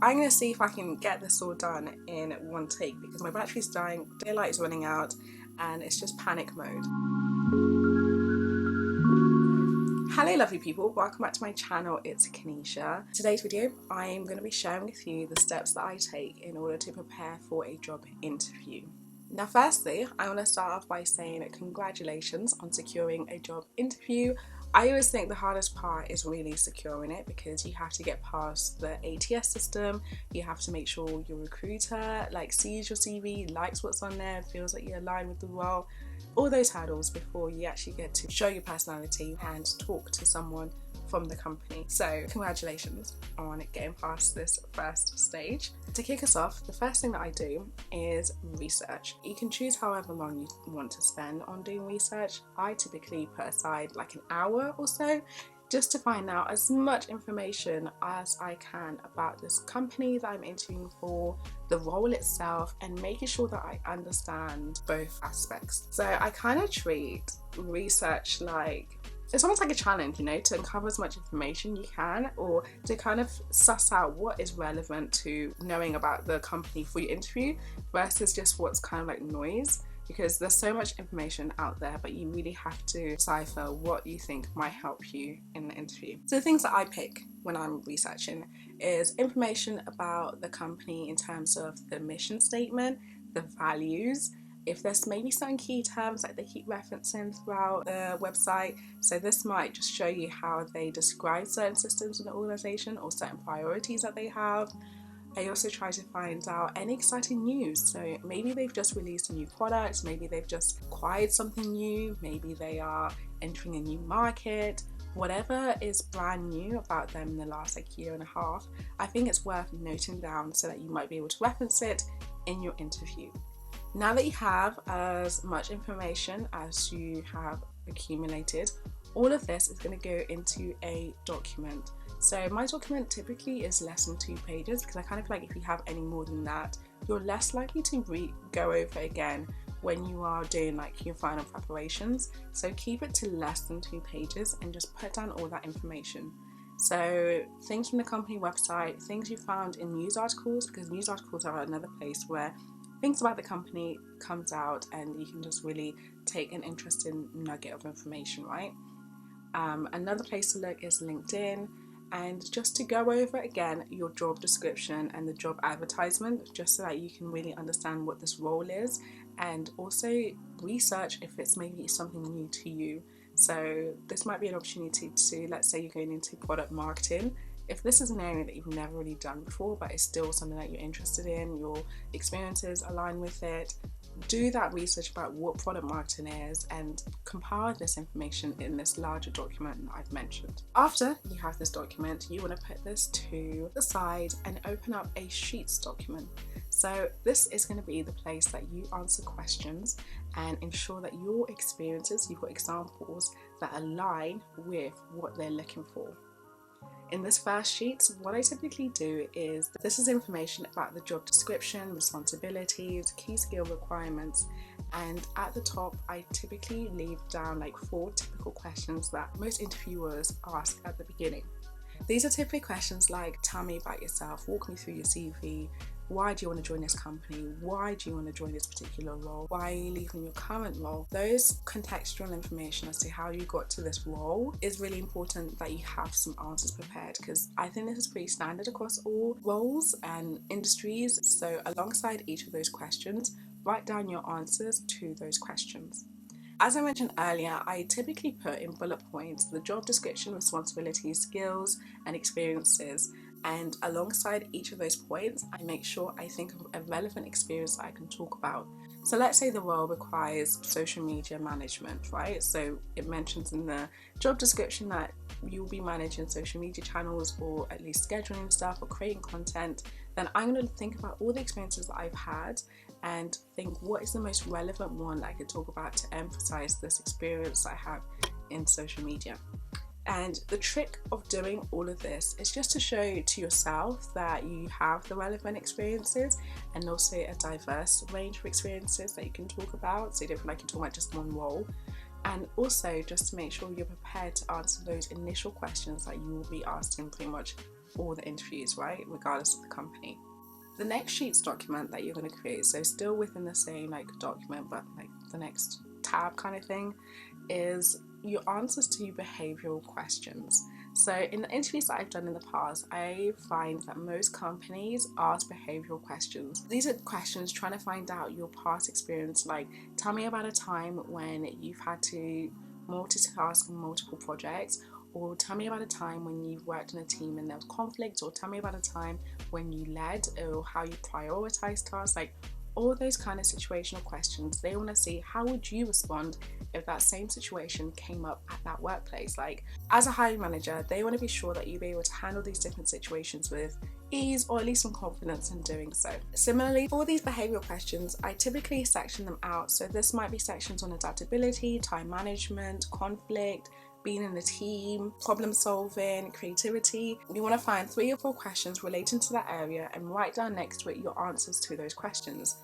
I'm going to see if I can get this all done in one take because my battery's dying, daylight is running out, and it's just panic mode. Hello lovely people, welcome back to my channel, it's Canisha. Today's video, I'm going to be sharing with you the steps that I take in order to prepare for a job interview. Now firstly, I want to start off by saying congratulations on securing a job interview. I always think the hardest part is really securing it because you have to get past the ATS system, you have to make sure your recruiter sees your CV, likes what's on there, feels like you're aligned with the role, all those hurdles before you actually get to show your personality and talk to someone from the company. So congratulations on getting past this first stage. To kick us off, the first thing that I do is research. You can choose however long you want to spend on doing research. I typically put aside an hour or so just to find out as much information as I can about this company that I'm interviewing for, the role itself, and making sure that I understand both aspects. So I kind of treat research it's almost like a challenge, to uncover as much information you can, or to kind of suss out what is relevant to knowing about the company for your interview versus just what's kind of like noise, because there's so much information out there, but you really have to decipher what you think might help you in the interview. So the things that I pick when I'm researching is information about the company in terms of the mission statement, the values, if there's maybe some key terms that they keep referencing throughout the website. So this might just show you how they describe certain systems in the organization or certain priorities that they have. I also try to find out any exciting news. So maybe they've just released a new product, maybe they've just acquired something new, maybe they are entering a new market. Whatever is brand new about them in the last year and a half, I think it's worth noting down so that you might be able to reference it in your interview. Now that you have as much information as you have accumulated, all of this is going to go into a document. So my document typically is less than 2 pages because I kind of feel like if you have any more than that, you're less likely to go over again when you are doing your final preparations. So keep it to less than 2 pages and just put down all that information. So things from the company website, things you found in news articles, because news articles are another place where things about the company comes out and you can just really take an interesting nugget of information, right? Another place to look is LinkedIn, and just to go over again your job description and the job advertisement, just so that you can really understand what this role is, and also research if it's maybe something new to you. So this might be an opportunity to, let's say you're going into product marketing. If this is an area that you've never really done before, but it's still something that you're interested in, your experiences align with it, do that research about what product marketing is and compile this information in this larger document that I've mentioned. After you have this document, you want to put this to the side and open up a Sheets document. So this is going to be the place that you answer questions and ensure that your experiences, you've got examples that align with what they're looking for. In this first sheet, what I typically do is, this is information about the job description, responsibilities, key skill requirements, and at the top I typically leave down 4 typical questions that most interviewers ask at the beginning. These are typically questions like, tell me about yourself, walk me through your CV, why do you want to join this company, why do you want to join this particular role, why are you leaving your current role. Those contextual information as to how you got to this role is really important that you have some answers prepared, because I think this is pretty standard across all roles and industries. So alongside each of those questions, write down your answers to those questions. As I mentioned earlier, I typically put in bullet points the job description, responsibilities, skills and experiences, and alongside each of those points I make sure I think of a relevant experience that I can talk about. So let's say the role requires social media management, right? So it mentions in the job description that you'll be managing social media channels, or at least scheduling stuff or creating content. Then I'm going to think about all the experiences that I've had and think what is the most relevant one that I could talk about to emphasize this experience I have in social media. And the trick of doing all of this is just to show to yourself that you have the relevant experiences and also a diverse range of experiences that you can talk about, so you don't feel like you're talking about just one role. And also just to make sure you're prepared to answer those initial questions that you will be asked in pretty much all the interviews, right? Regardless of the company. The next sheets document that you're going to create, so still within the same like document, but like the next tab kind of thing, is your answers to behavioral questions. So in the interviews that I've done in the past, I find that most companies ask behavioral questions. These are questions trying to find out your past experience, like tell me about a time when you've had to multitask on multiple projects, or tell me about a time when you've worked in a team and there was conflict, or tell me about a time when you led, or how you prioritize tasks. Like all those kind of situational questions, they want to see how would you respond if that same situation came up at that workplace. Like as a hiring manager, they want to be sure that you'll be able to handle these different situations with ease, or at least some confidence in doing so. Similarly, for these behavioral questions, I typically section them out. So this might be sections on adaptability, time management, conflict, being in a team, problem solving, creativity. You want to find 3 or 4 questions relating to that area and write down next to it your answers to those questions.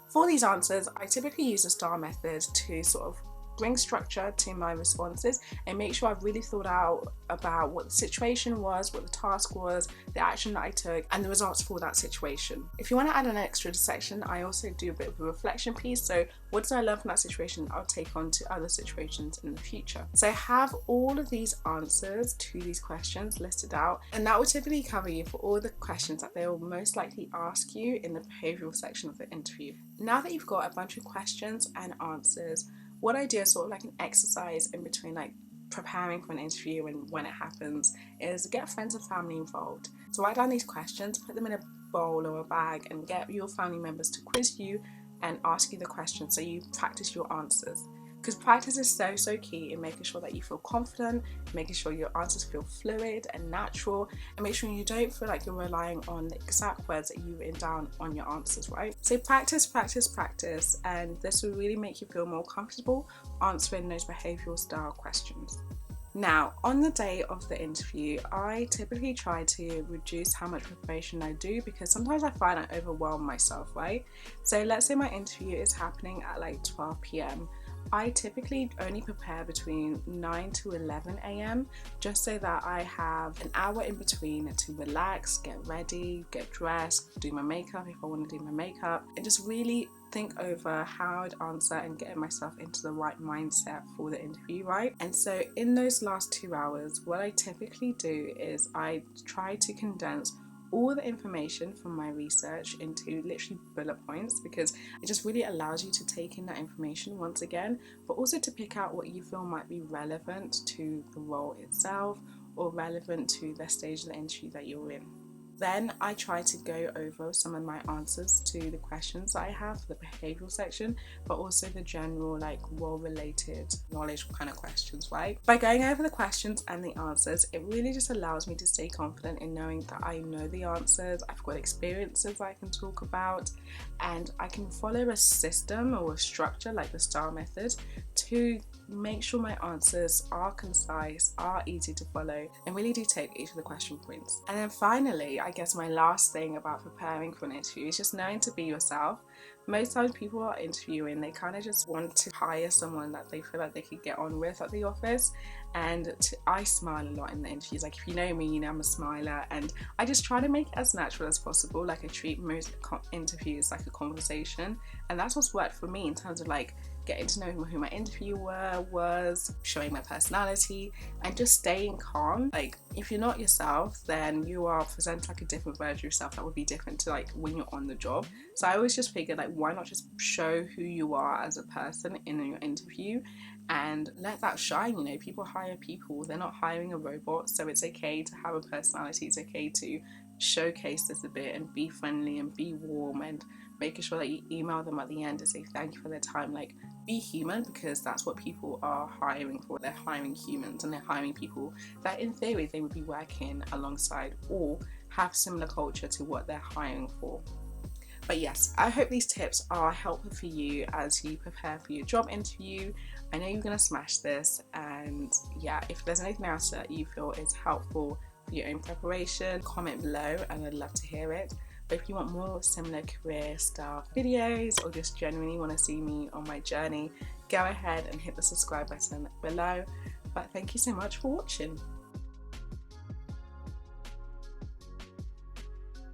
For these answers, I typically use the STAR method to sort of bring structure to my responses and make sure I've really thought out about what the situation was, what the task was, the action that I took, and the results for that situation. If you want to add an extra section, I also do a bit of a reflection piece. So what did I learn from that situation I'll take on to other situations in the future. So have all of these answers to these questions listed out, and that will typically cover you for all the questions that they will most likely ask you in the behavioral section of the interview. Now that you've got a bunch of questions and answers, what I do is sort of like an exercise in between like preparing for an interview and when it happens is get friends and family involved. So write down these questions, put them in a bowl or a bag, and get your family members to quiz you and ask you the questions so you practice your answers. Because practice is so key in making sure that you feel confident, making sure your answers feel fluid and natural, and make sure you don't feel like you're relying on the exact words that you've written down on your answers, right? So practice, and this will really make you feel more comfortable answering those behavioral style questions. Now, on the day of the interview, I typically try to reduce how much preparation I do, because sometimes I find I overwhelm myself, right? So let's say my interview is happening at like 12 p.m. I typically only prepare between 9 to 11 a.m. just so that I have an hour in between to relax, get ready, get dressed, do my makeup if I want to do my makeup, and just really think over how I'd answer and get myself into the right mindset for the interview, right? And so in those last 2 hours, what I typically do is I try to condense all the information from my research into literally bullet points, because it just really allows you to take in that information once again, but also to pick out what you feel might be relevant to the role itself or relevant to the stage of the interview that you're in. Then I try to go over some of my answers to the questions that I have for the behavioural section, but also the general like role-related knowledge kind of questions, right? By going over the questions and the answers, it really just allows me to stay confident in knowing that I know the answers, I've got experiences I can talk about, and I can follow a system or a structure like the STAR method to make sure my answers are concise, are easy to follow, and really do take each of the question points. And then finally, I guess my last thing about preparing for an interview is just knowing to be yourself. Most times people are interviewing, they kind of just want to hire someone that they feel like they could get on with at the office. And I smile a lot in the interviews. Like if you know me, you know I'm a smiler, and I just try to make it as natural as possible. Like I treat most interviews like a conversation, and that's what's worked for me in terms of like getting to know who my interviewer was, showing my personality, and just staying calm. Like if you're not yourself, then you are presented like a different version of yourself that would be different to like when you're on the job. So I always just figured like why not just show who you are as a person in your interview and let that shine. You know, people hire people, they're not hiring a robot, so it's okay to have a personality. It's okay to showcase this a bit and be friendly and be warm, and making sure that you email them at the end to say thank you for their time. Like be human, because that's what people are hiring for. They're hiring humans, and they're hiring people that in theory they would be working alongside or have similar culture to what they're hiring for. But yes, I hope these tips are helpful for you as you prepare for your job interview. I know you're going to smash this, and yeah, if there's anything else that you feel is helpful for your own preparation, comment below and I'd love to hear it. But if you want more similar career style videos, or just genuinely want to see me on my journey, go ahead and hit the subscribe button below. But thank you so much for watching.